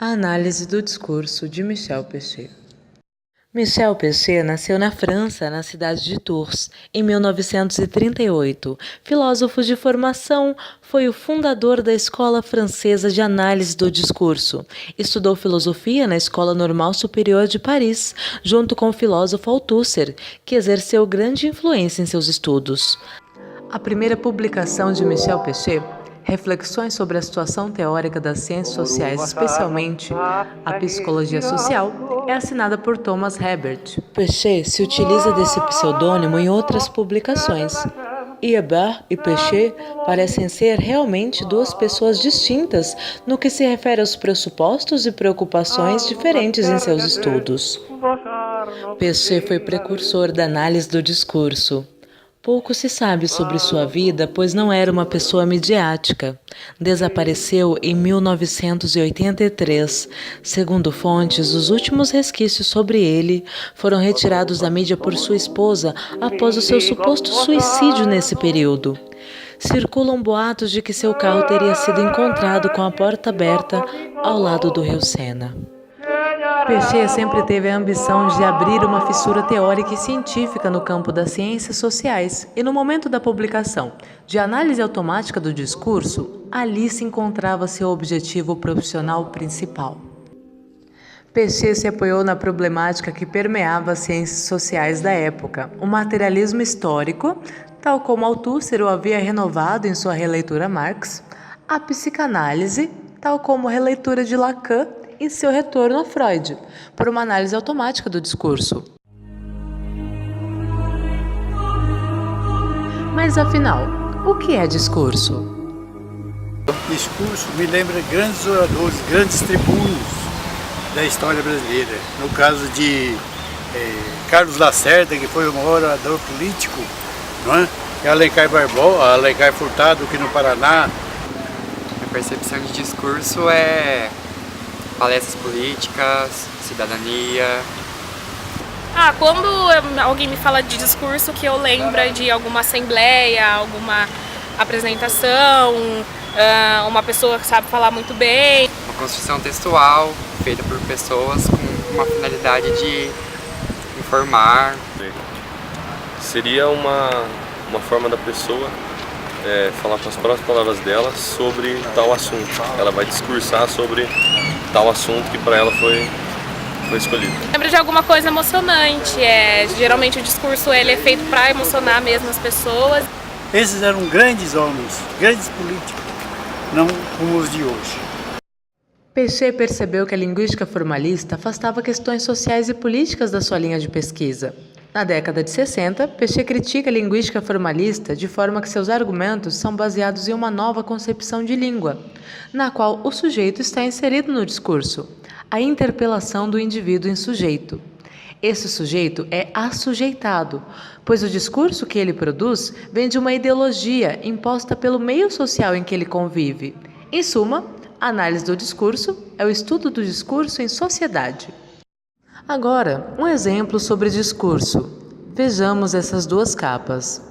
A análise do discurso de Michel Pechet. Michel Pechet nasceu na França, na cidade de Tours, em 1938. Filósofo de formação, foi o fundador da Escola Francesa de Análise do Discurso. Estudou filosofia na Escola Normal Superior de Paris, junto com o filósofo Althusser, que exerceu grande influência em seus estudos. A primeira publicação de Michel Pechet, Reflexões sobre a situação teórica das ciências sociais, especialmente a psicologia social, é assinada por Thomas Herbert. Pechet se utiliza desse pseudônimo em outras publicações. Hébert e Pechet parecem ser realmente duas pessoas distintas no que se refere aos pressupostos e preocupações diferentes em seus estudos. Pechet foi precursor da análise do discurso. Pouco se sabe sobre sua vida, pois não era uma pessoa midiática. Desapareceu em 1983. Segundo fontes, os últimos resquícios sobre ele foram retirados da mídia por sua esposa após o seu suposto suicídio nesse período. Circulam boatos de que seu carro teria sido encontrado com a porta aberta ao lado do rio Sena. Pechet sempre teve a ambição de abrir uma fissura teórica e científica no campo das ciências sociais e no momento da publicação de Análise Automática do Discurso, ali se encontrava seu objetivo profissional principal. Pechet se apoiou na problemática que permeava as ciências sociais da época, o materialismo histórico, tal como Althusser o havia renovado em sua releitura Marx, a psicanálise, tal como a releitura de Lacan em seu retorno a Freud, por uma análise automática do discurso. Mas afinal, o que é discurso? Discurso me lembra grandes oradores, grandes tribunos da história brasileira. No caso de Carlos Lacerda, que foi um orador político, não é? E Alencar Furtado, aqui no Paraná. Minha percepção de discurso é palestras políticas, cidadania. Quando alguém me fala de discurso, que eu lembro de alguma assembleia, alguma apresentação, uma pessoa que sabe falar muito bem. Uma construção textual feita por pessoas com uma finalidade de informar. Seria uma forma da pessoa falar com as próprias palavras dela sobre tal assunto. Ela vai discursar sobre tal assunto que para ela foi escolhido. Lembro de alguma coisa emocionante. Geralmente o discurso ele é feito para emocionar mesmo as pessoas. Esses eram grandes homens, grandes políticos, não como os de hoje. Pechet percebeu que a linguística formalista afastava questões sociais e políticas da sua linha de pesquisa. Na década de 60, Pechet critica a linguística formalista de forma que seus argumentos são baseados em uma nova concepção de língua, na qual o sujeito está inserido no discurso, a interpelação do indivíduo em sujeito. Esse sujeito é assujeitado, pois o discurso que ele produz vem de uma ideologia imposta pelo meio social em que ele convive. Em suma, a análise do discurso é o estudo do discurso em sociedade. Agora, um exemplo sobre discurso. Vejamos essas duas capas.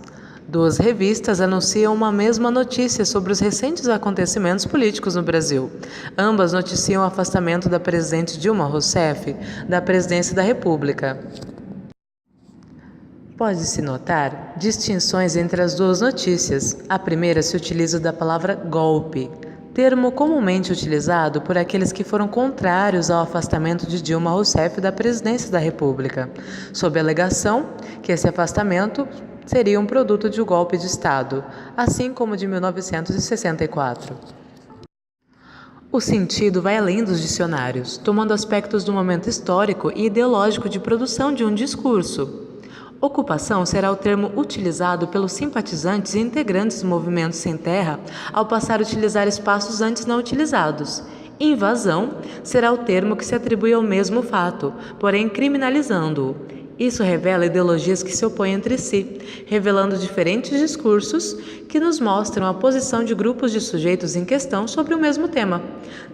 Duas revistas anunciam uma mesma notícia sobre os recentes acontecimentos políticos no Brasil. Ambas noticiam o afastamento da presidente Dilma Rousseff da presidência da República. Pode-se notar distinções entre as duas notícias. A primeira se utiliza da palavra golpe, termo comumente utilizado por aqueles que foram contrários ao afastamento de Dilma Rousseff da presidência da República, sob a alegação que esse afastamento seria um produto de um golpe de Estado, assim como de 1964. O sentido vai além dos dicionários, tomando aspectos do momento histórico e ideológico de produção de um discurso. Ocupação será o termo utilizado pelos simpatizantes e integrantes dos movimentos sem terra ao passar a utilizar espaços antes não utilizados. Invasão será o termo que se atribui ao mesmo fato, porém criminalizando-o. Isso revela ideologias que se opõem entre si, revelando diferentes discursos que nos mostram a posição de grupos de sujeitos em questão sobre o mesmo tema.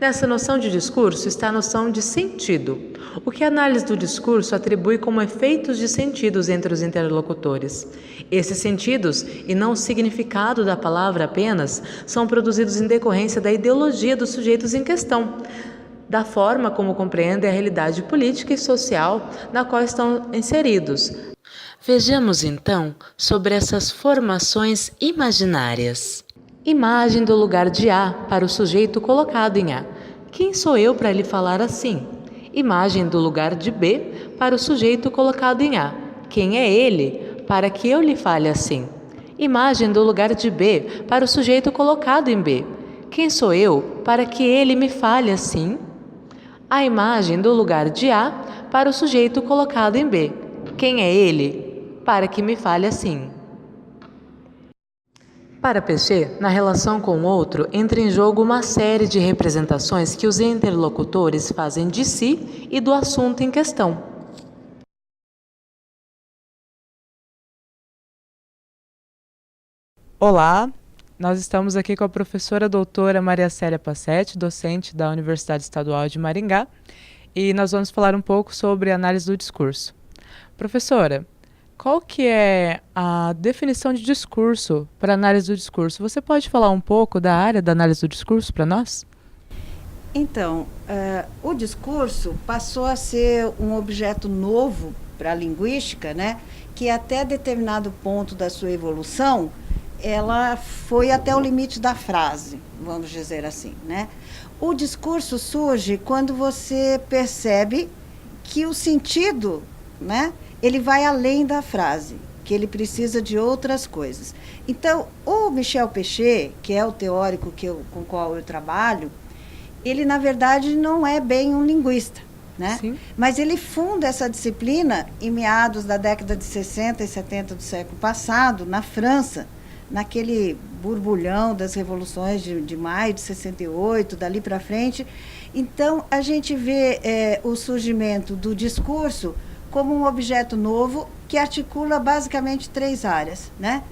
Nessa noção de discurso está a noção de sentido, o que a análise do discurso atribui como efeitos de sentidos entre os interlocutores. Esses sentidos, e não o significado da palavra apenas, são produzidos em decorrência da ideologia dos sujeitos em questão. da forma como compreendem a realidade política e social na qual estão inseridos. Vejamos então sobre essas formações imaginárias. Imagem do lugar de A para o sujeito colocado em A. Quem sou eu para lhe falar assim? Imagem do lugar de B para o sujeito colocado em A. Quem é ele para que eu lhe fale assim? Imagem do lugar de B para o sujeito colocado em B. Quem sou eu para que ele me fale assim? A imagem do lugar de A para o sujeito colocado em B. Quem é ele para que me fale assim? Para Pechet, na relação com o outro, entra em jogo uma série de representações que os interlocutores fazem de si e do assunto em questão. Olá, nós estamos aqui com a professora doutora Maria Célia Passetti, docente da Universidade Estadual de Maringá, e nós vamos falar um pouco sobre análise do discurso. Professora, qual que é a definição de discurso para análise do discurso? Você pode falar um pouco da área da análise do discurso para nós? Então, o discurso passou a ser um objeto novo para a linguística, né, que até determinado ponto da sua evolução, ela foi até o limite da frase, vamos dizer assim, né? O discurso surge quando você percebe que o sentido, né, ele vai além da frase, que ele precisa de outras coisas. Então, o Michel Pechet, que é o teórico com o qual eu trabalho, ele, na verdade, não é bem um linguista, né? Sim. Mas ele funda essa disciplina em meados da década de 60 e 70 do século passado, na França, naquele borbulhão das revoluções de maio de 68, dali para frente. Então, a gente vê o surgimento do discurso como um objeto novo que articula basicamente 3 áreas, né?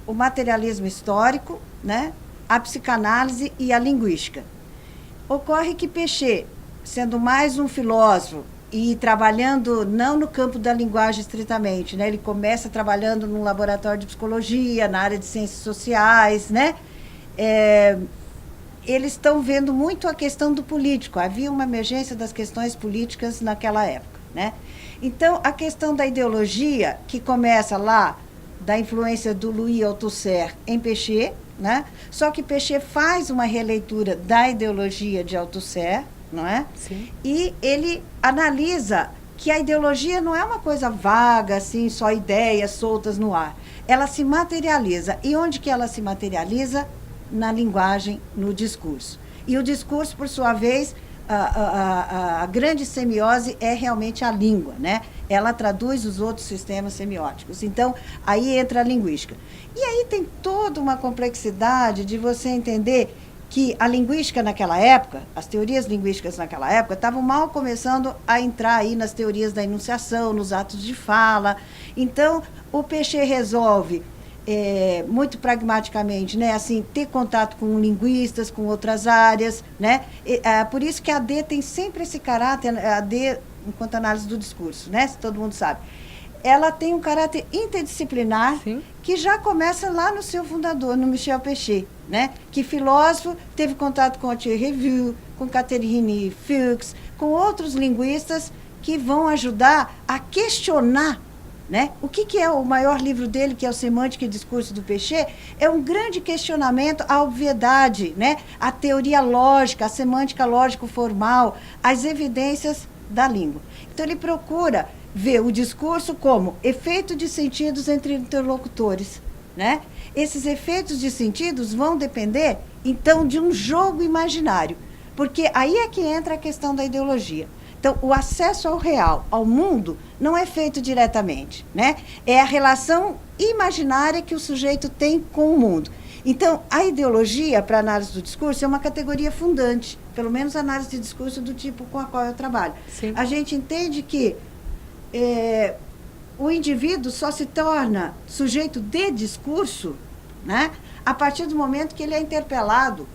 O materialismo histórico, né? A psicanálise e a linguística. Ocorre que Pechet, sendo mais um filósofo e trabalhando não no campo da linguagem estritamente, né? Ele começa trabalhando num laboratório de psicologia, na área de ciências sociais, né? Eles estão vendo muito a questão do político. Havia uma emergência das questões políticas naquela época, né? Então, a questão da ideologia, que começa lá da influência do Louis Althusser em Pechet, né? Só que Pechet faz uma releitura da ideologia de Althusser, não é? Sim. E ele analisa que a ideologia não é uma coisa vaga, assim, só ideias soltas no ar. Ela se materializa. E onde que ela se materializa? Na linguagem, no discurso. E o discurso, por sua vez, a grande semiose é realmente a língua, né? Ela traduz os outros sistemas semióticos. Então, aí entra a linguística. E aí tem toda uma complexidade de você entender que a linguística naquela época, as teorias linguísticas naquela época, estavam mal começando a entrar aí nas teorias da enunciação, nos atos de fala. Então, o Pechet resolve, muito pragmaticamente, né, assim, ter contato com linguistas, com outras áreas, né? Por isso que a AD tem sempre esse caráter, a AD, enquanto análise do discurso, né, se todo mundo sabe. Ela tem um caráter interdisciplinar. Sim. Que já começa lá no seu fundador, no Michel Pechet, né? Que filósofo, teve contato com Thierry Revue, com Catherine Fuchs, com outros linguistas que vão ajudar a questionar, né? O que é o maior livro dele, que é o Semântica e Discurso do Pechet, é um grande questionamento à obviedade, né? A teoria lógica, a semântica lógico-formal, as evidências da língua. Então, ele procura ver o discurso como efeito de sentidos entre interlocutores, né? Esses efeitos de sentidos vão depender, então, de um jogo imaginário, porque aí é que entra a questão da ideologia. Então, o acesso ao real, ao mundo, não é feito diretamente, né? É a relação imaginária que o sujeito tem com o mundo. Então, a ideologia, para análise do discurso, é uma categoria fundante, pelo menos a análise de discurso do tipo com a qual eu trabalho. Sim. A gente entende que o indivíduo só se torna sujeito de discurso, né, a partir do momento que ele é interpelado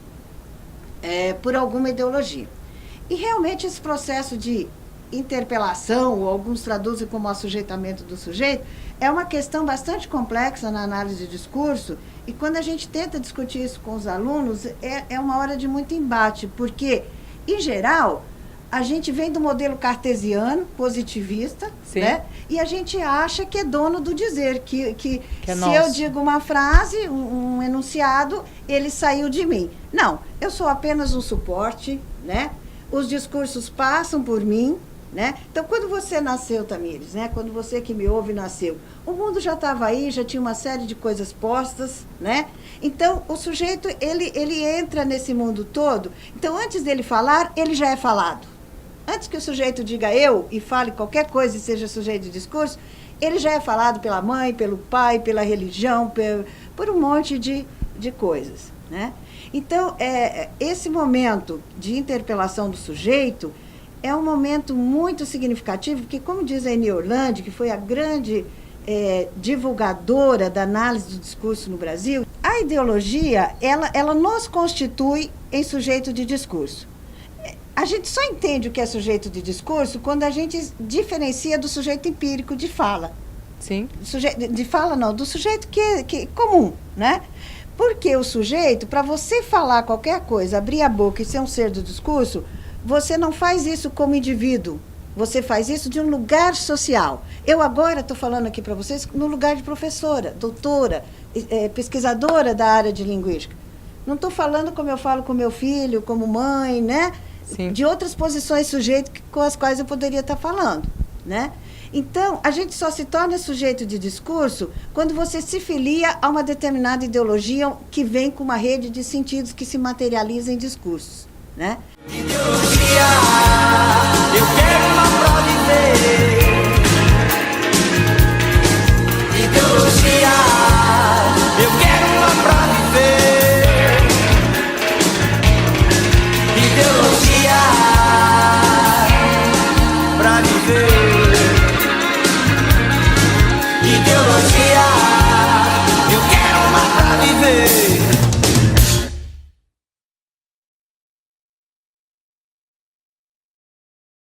por alguma ideologia. E realmente esse processo de interpelação, ou alguns traduzem como assujeitamento do sujeito, é uma questão bastante complexa na análise de discurso, e quando a gente tenta discutir isso com os alunos, é uma hora de muito embate, porque em geral, a gente vem do modelo cartesiano, positivista, Sim. né? E a gente acha que é dono do dizer, que é se nosso. eu digo uma frase, um enunciado, ele saiu de mim. Não, eu sou apenas um suporte, né? Os discursos passam por mim, né? Então, quando você nasceu, Tamires, né? Quando você que me ouve nasceu, o mundo já estava aí, já tinha uma série de coisas postas, né? Então, o sujeito, ele entra nesse mundo todo. Então, antes dele falar, ele já é falado. Antes que o sujeito diga eu e fale qualquer coisa e seja sujeito de discurso, ele já é falado pela mãe, pelo pai, pela religião, por um monte de coisas, né? Então, esse momento de interpelação do sujeito é um momento muito significativo, porque, como diz a Eni Orlandi, que foi a grande divulgadora da análise do discurso no Brasil, a ideologia, ela nos constitui em sujeito de discurso. A gente só entende o que é sujeito de discurso quando a gente diferencia do sujeito empírico de fala. Sim. De fala não, do sujeito que é comum, né? Porque o sujeito, para você falar qualquer coisa, abrir a boca e ser um ser do discurso, você não faz isso como indivíduo, você faz isso de um lugar social. Eu agora estou falando aqui para vocês no lugar de professora, doutora, pesquisadora da área de linguística. Não estou falando como eu falo com meu filho, como mãe, né? Sim. De outras posições sujeito com as quais eu poderia estar falando, né? Então, a gente só se torna sujeito de discurso quando você se filia a uma determinada ideologia que vem com uma rede de sentidos que se materializa em discursos, né? Ideologia, eu quero uma prova de ver.